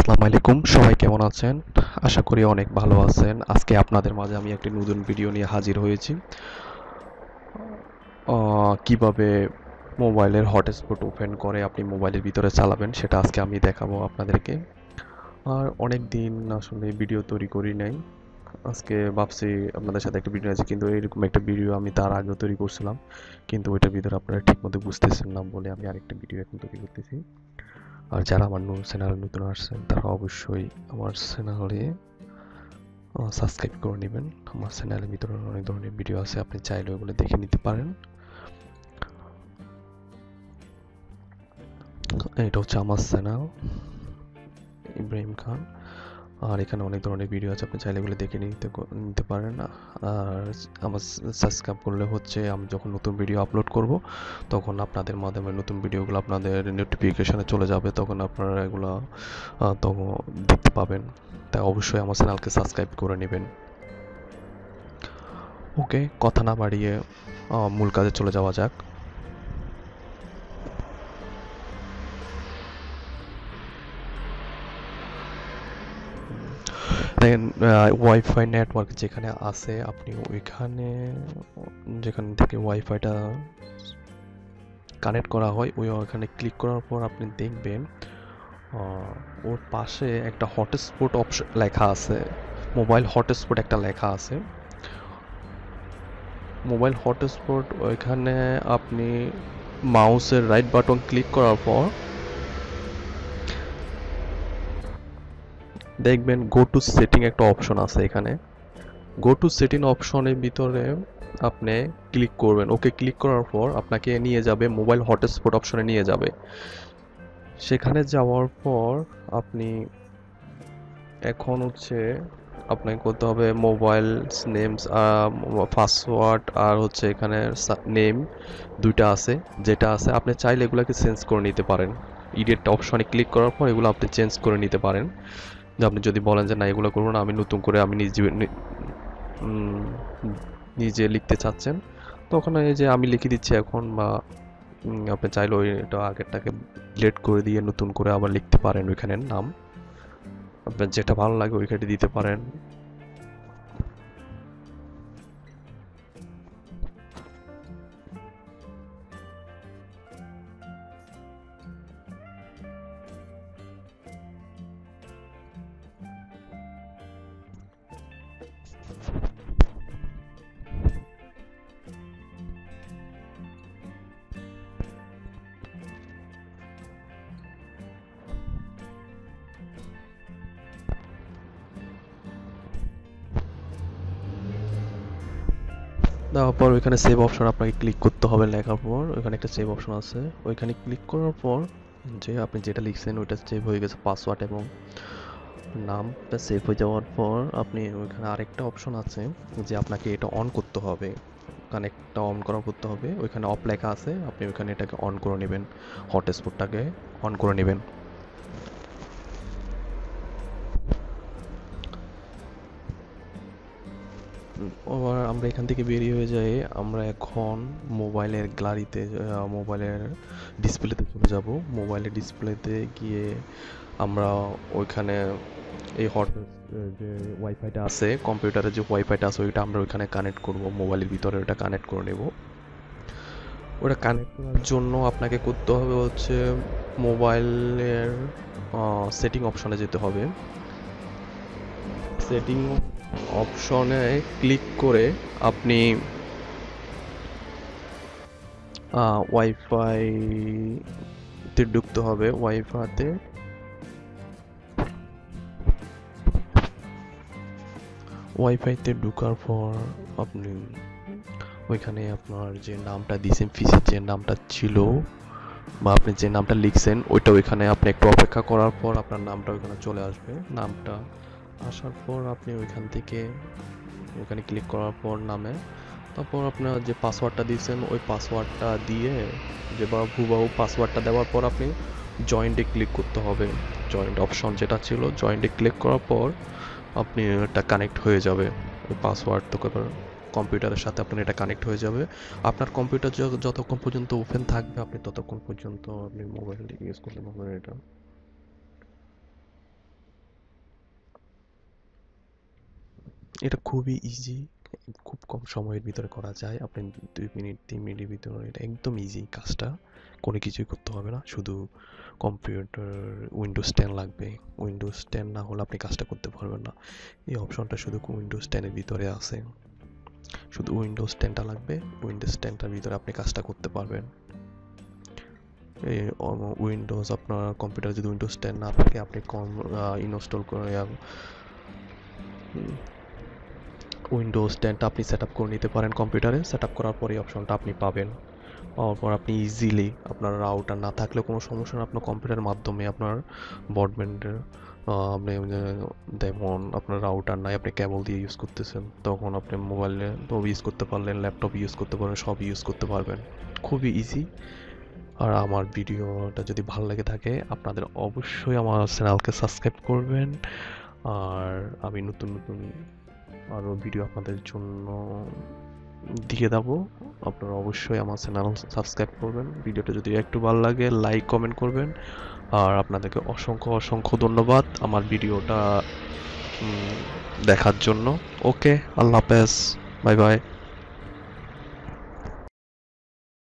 আসসালামু আলাইকুম, সবাই কেমন আছেন? আশা করি অনেক ভালো আছেন। আজকে আপনাদের মাঝে আমি একটি নতুন ভিডিও নিয়ে হাজির হয়েছি। কিভাবে মোবাইলের হটস্পট ওপেন করে আপনি মোবাইলের ভিতরে চালাবেন সেটা আজকে আমি দেখাবো আপনাদেরকে। আর অনেক দিন আসলে ভিডিও তৈরি করি নাই। আজকে ভাবছি আপনাদের সাথে একটা ভিডিও আছে, কিন্তু এরকম একটা ভিডিও আমি তার আগেও তৈরি করছিলাম, কিন্তু ওইটার ভিতরে আপনারা ঠিকমতো বুঝতেছেন না বলে আমি আরেকটা ভিডিও এখন তৈরি করতেছি। আর যারা আমার চ্যানেলে নতুন আসছেন তারা অবশ্যই আমার চ্যানেলে সাবস্ক্রাইব করে নেবেন। আমার চ্যানেলের ভিতরে অনেক ধরনের ভিডিও আছে, আপনি চাইলে ওগুলো দেখে নিতে পারেন। এটা হচ্ছে আমার চ্যানেল, ইব্রাহিম খান। আর এখানে অনেক ধরনের ভিডিও আছে, আপনি চাইলে এগুলো দেখে নিতে পারেন। আর আমার সাবস্ক্রাইব করলে হচ্ছে আমি যখন নতুন ভিডিও আপলোড করব তখন আপনাদের মাধ্যমে নতুন ভিডিওগুলো আপনাদের নোটিফিকেশনে চলে যাবে, তখন আপনারা এগুলো তখন দেখতে পাবেন। তাই অবশ্যই আমার চ্যানেলকে সাবস্ক্রাইব করে নেবেন। ওকে, কথা না বাড়িয়ে মূল কাজে চলে যাওয়া যাক। দেখেন, ওয়াইফাই নেটওয়ার্ক যেখানে আছে আপনি ওইখানে, যেখান থেকে ওয়াইফাইটা কানেক্ট করা হয় ওইখানে ক্লিক করার পর আপনি দেখবেন ওর পাশে একটা হটস্পট অপশন লেখা আছে। মোবাইল হটস্পট একটা লেখা আছে। মোবাইল হটস্পট ওইখানে আপনি মাউসের রাইট বাটন ক্লিক করার পর দেখবেন গো টু সেটিং একটা অপশন আছে। এখানে গো টু সেটিং অপশনের ভিতরে আপনি ক্লিক করবেন। ওকে ক্লিক করার পর আপনাকে নিয়ে যাবে মোবাইল হটস্পট অপশনে নিয়ে যাবে। সেখানে যাওয়ার পর আপনি এখন হচ্ছে আপনাকে করতে হবে মোবাইল নেমস, পাসওয়ার্ড, আর হচ্ছে এখানে নেম দুইটা আছে। যেটা আছে আপনি চাইলে এগুলোকে চেঞ্জ করে নিতে পারেন। ইডিট অপশনে ক্লিক করার পর এগুলো আপনি চেঞ্জ করে নিতে পারেন। যে আপনি যদি বলেন যে না এগুলো করবো না, আমি নতুন করে আমি নিজে লিখতে চাচ্ছেন, তখন এই যে আমি লিখে দিচ্ছি এখন, বা আপনি চাইলে ওইটা আগেরটাকে ডিলিট করে দিয়ে নতুন করে আবার লিখতে পারেন ওইখানের নাম। আপনার যেটা ভালো লাগে ওইখানে দিতে পারেন। দেওয়ার পর ওইখানে সেভ অপশন আপনাকে ক্লিক করতে হবে। লেখার পর ওইখানে একটা সেভ অপশন আছে, ওইখানে ক্লিক করার পর যে আপনি যেটা লিখছেন ওইটা সেভ হয়ে গেছে, পাসওয়ার্ড এবং নামটা সেভ হয়ে যাওয়ার পর আপনি ওইখানে আরেকটা অপশন আছে যে আপনাকে এটা অন করতে হবে। কানেক্টটা অন করা করতে হবে, ওইখানে অফ লেখা আছে, আপনি ওইখানে এটাকে অন করে নেবেন, হটস্পটটাকে অন করে নেবেন। আবার আমরা এখান থেকে বেরিয়ে হয়ে যাই। আমরা এখন মোবাইলের গ্যালারিতে, মোবাইলের ডিসপ্লেতে চলে যাব। মোবাইলের ডিসপ্লেতে গিয়ে আমরা ওইখানে এই যে ওয়াইফাইটা আছে, কম্পিউটারের যে ওয়াইফাইটা আছে ওইটা আমরা ওইখানে কানেক্ট করব। মোবাইলের ভিতরে ওটা কানেক্ট করে নেব। ওটা কানেক্ট করার জন্য আপনাকে করতে হবে হচ্ছে মোবাইলের সেটিং অপশনে যেতে হবে। সেটিং অপশনে ক্লিক করে আপনি ওয়াইফাইতে ঢুকতে হবে। ওয়াইফাইতে ঢোকার পর আপনি ওইখানে আপনার যে নামটা দিয়েছেন, পিসির যে নামটা ছিল বা আপনি যে নামটা লিখছেন ওইটা ওইখানে আপনি একটু অপেক্ষা করার পর আপনার নামটা ওইখানে চলে আসবে। নামটা আসার পর আপনি ওইখান থেকে ওইখানে ক্লিক করার পর নামে, তারপর আপনার যে পাসওয়ার্ডটা দিয়েছেন ওই পাসওয়ার্ডটা দিয়ে, যে বা হুবহু পাসওয়ার্ডটা দেওয়ার পর আপনি জয়েন্টে ক্লিক করতে হবে। জয়েন্ট অপশন যেটা ছিল, জয়েন্টে ক্লিক করার পর আপনি এটা কানেক্ট হয়ে যাবে। ওই পাসওয়ার্ড তো কম্পিউটারের সাথে আপনার এটা কানেক্ট হয়ে যাবে। আপনার কম্পিউটার যতক্ষণ পর্যন্ত ওপেন থাকবে আপনি ততক্ষণ পর্যন্ত আপনি মোবাইল ইউজ করতে পারবেন এটা। এটা খুবই ইজি, খুব কম সময়ের ভিতরে করা যায়। আপনি 2 মিনিট 3 মিনিটের ভিতরে এটা একদম ইজি কাজটা। কোনো কিছুই করতে হবে না, শুধু কম্পিউটার উইন্ডোজ 10 লাগবে। উইন্ডোজ 10 না হলে আপনি কাজটা করতে পারবেন না। এই অপশনটা শুধু উইন্ডোজ 10 এর ভিতরে আছে। শুধু উইন্ডোজ 10টা লাগবে, উইন্ডোজ 10টার ভিতরে আপনি কাজটা করতে পারবেন। এই উইন্ডোজ আপনার কম্পিউটার যদি উইন্ডোজ 10 না থাকে, আপনি কম ইনস্টল করে উইন্ডোজ 10টা আপনি সেট আপ করে নিতে পারেন কম্পিউটারে। সেট আপ করার পরে এই অপশনটা আপনি পাবেন। পাওয়ার পর আপনি ইজিলি, আপনার রাউটার না থাকলে কোনো সমস্যা না, আপনার কম্পিউটারের মাধ্যমে আপনার ব্রডব্যান্ডের আপনি যেমন আপনার রাউটার নাই, আপনি কেবল দিয়ে ইউজ করতেছেন, তখন আপনি মোবাইলে তো ইউজ করতে পারলেন, ল্যাপটপ ইউজ করতে পারবেন, সব ইউজ করতে পারবেন। খুবই ইজি। আর আমার ভিডিওটা যদি ভালো লেগে থাকে, আপনাদের অবশ্যই আমার চ্যানেলকে সাবস্ক্রাইব করবেন। আর আমি নতুন নতুন আরও ভিডিও আপনাদের জন্য দিয়ে দেবো। আপনারা অবশ্যই আমার চ্যানেল সাবস্ক্রাইব করবেন। ভিডিওটা যদি একটু ভালো লাগে লাইক কমেন্ট করবেন। আর আপনাদেরকে অসংখ্য অসংখ্য ধন্যবাদ আমার ভিডিওটা দেখার জন্য। ওকে, আল্লাহ হাফেজ, বাই বাই।